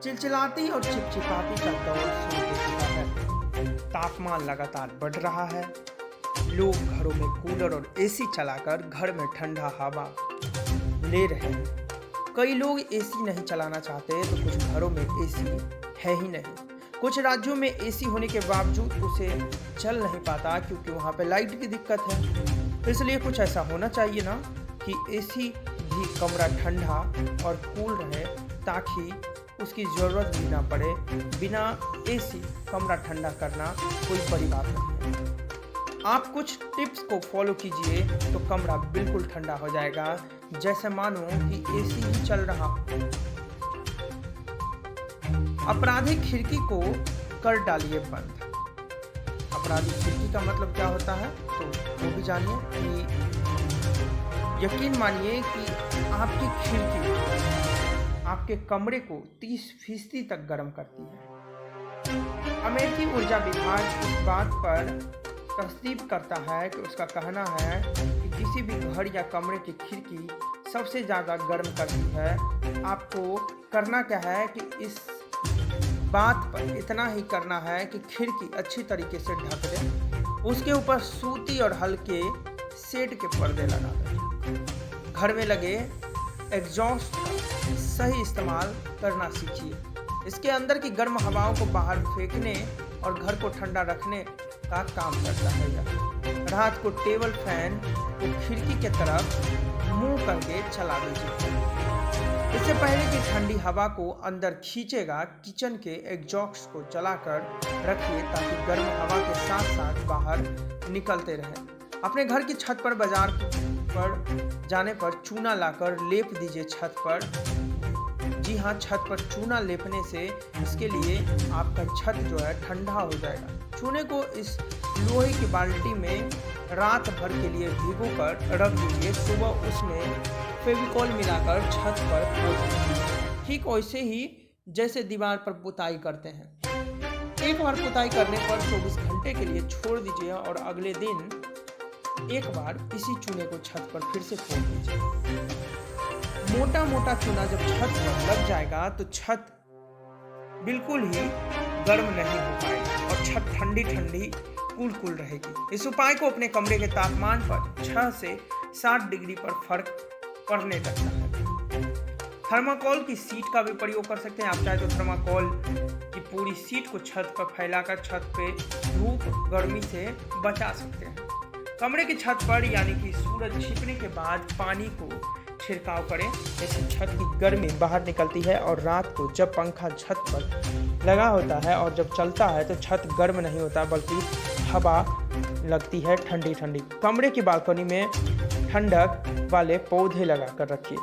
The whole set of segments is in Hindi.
चिलचिलाती और चिपचिपाती का दौर शुरू हो चुका है। तापमान लगातार बढ़ रहा है। लोग घरों में कूलर और एसी चलाकर घर में ठंडा हवा ले रहे हैं। कई लोग एसी नहीं चलाना चाहते तो कुछ घरों में एसी है ही नहीं। कुछ राज्यों में एसी होने के बावजूद उसे चल नहीं पाता क्योंकि वहाँ पे लाइट की दिक्कत है। इसलिए कुछ ऐसा होना चाहिए ना कि एसी भी कमरा ठंडा और कूल रहे ताकि उसकी ज़रूरत भी ना पड़े। बिना एसी कमरा ठंडा करना कोई बड़ी बात नहीं है। आप कुछ टिप्स को फॉलो कीजिए तो कमरा बिल्कुल ठंडा हो जाएगा, जैसे मानो कि एसी ही चल रहा हो। अपराधी खिड़की को कर डालिए बंद। अपराधी खिड़की का मतलब क्या होता है तो वो भी जानिए कि यकीन मानिए कि आपकी खिड़की आपके कमरे को 30% तक गर्म करती है। अमेरिकी ऊर्जा विभाग इस बात पर तस्दीक करता है कि उसका कहना है कि किसी भी घर या कमरे की खिड़की सबसे ज़्यादा गर्म करती है। आपको करना क्या है कि इस बात पर इतना ही करना है कि खिड़की अच्छी तरीके से ढक दें, उसके ऊपर सूती और हल्के शेड के पर्दे लगा दें। घर में लगे एग्जॉस्ट का सही इस्तेमाल करना सीखिए। इसके अंदर की गर्म हवाओं को बाहर फेंकने और घर को ठंडा रखने का काम करता है यह। रात को टेबल फैन को खिड़की के तरफ मुंह करके चला दीजिए। इससे पहले कि ठंडी हवा को अंदर खींचेगा, किचन के एग्जॉस्ट को जलाकर रखिए ताकि गर्म हवा के साथ साथ बाहर निकलते रहें। अपने घर की छत पर बाजार पर जाने पर चूना लाकर लेप दीजिए छत पर। जी हाँ, छत पर चूना लेपने से इसके लिए आपका छत जो है ठंडा हो जाएगा। चूने को इस लोहे की बाल्टी में रात भर के लिए भिगो कर रख दीजिए। सुबह उसमें फेविकॉल मिलाकर छत पर पोत दीजिए। ठीक वैसे ही जैसे दीवार पर पुताई करते हैं। एक बार पुताई करने पर 24 घंटे के लिए छोड़ दीजिए और अगले दिन एक बार इसी चूने को छत पर फिर से पोत दीजिए। मोटा मोटा चूना जब छत पर लग जाएगा तो छत बिल्कुल ही गर्म नहीं हो पाएगी और छत ठंडी ठंडी कूल रहेगी। इस उपाय को अपने कमरे के तापमान पर 6 से 7 डिग्री पर फर्क पड़ने लगता है। थर्माकोल की सीट का भी प्रयोग कर सकते हैं। आप चाहे तो थर्माकोल की पूरी सीट को छत पर फैलाकर छत पे धूप गर्मी से बचा सकते हैं। कमरे की छत पर यानी कि सूरज छिपने के बाद पानी को छिड़काव करें। इससे छत की गर्मी बाहर निकलती है और रात को जब पंखा छत पर लगा होता है और जब चलता है तो छत गर्म नहीं होता बल्कि हवा लगती है ठंडी ठंडी। कमरे की बालकनी में ठंडक वाले पौधे लगा कर रखिए।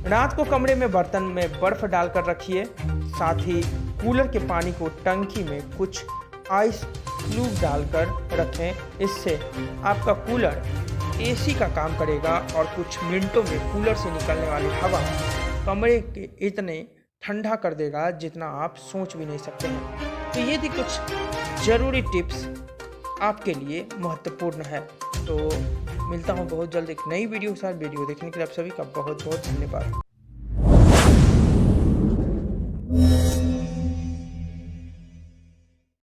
रात को कमरे में बर्तन में बर्फ डालकर रखिए। साथ ही कूलर के पानी को टंकी में कुछ आइस क्यूब डालकर रखें। इससे आपका कूलर एसी का काम करेगा और कुछ मिनटों में कूलर से निकलने वाली हवा कमरे के इतने ठंडा कर देगा जितना आप सोच भी नहीं सकते हैं। तो ये थी कुछ ज़रूरी टिप्स आपके लिए महत्वपूर्ण है। तो मिलता हूँ बहुत जल्द एक नई वीडियो के साथ। वीडियो देखने के लिए आप सभी का बहुत बहुत धन्यवाद।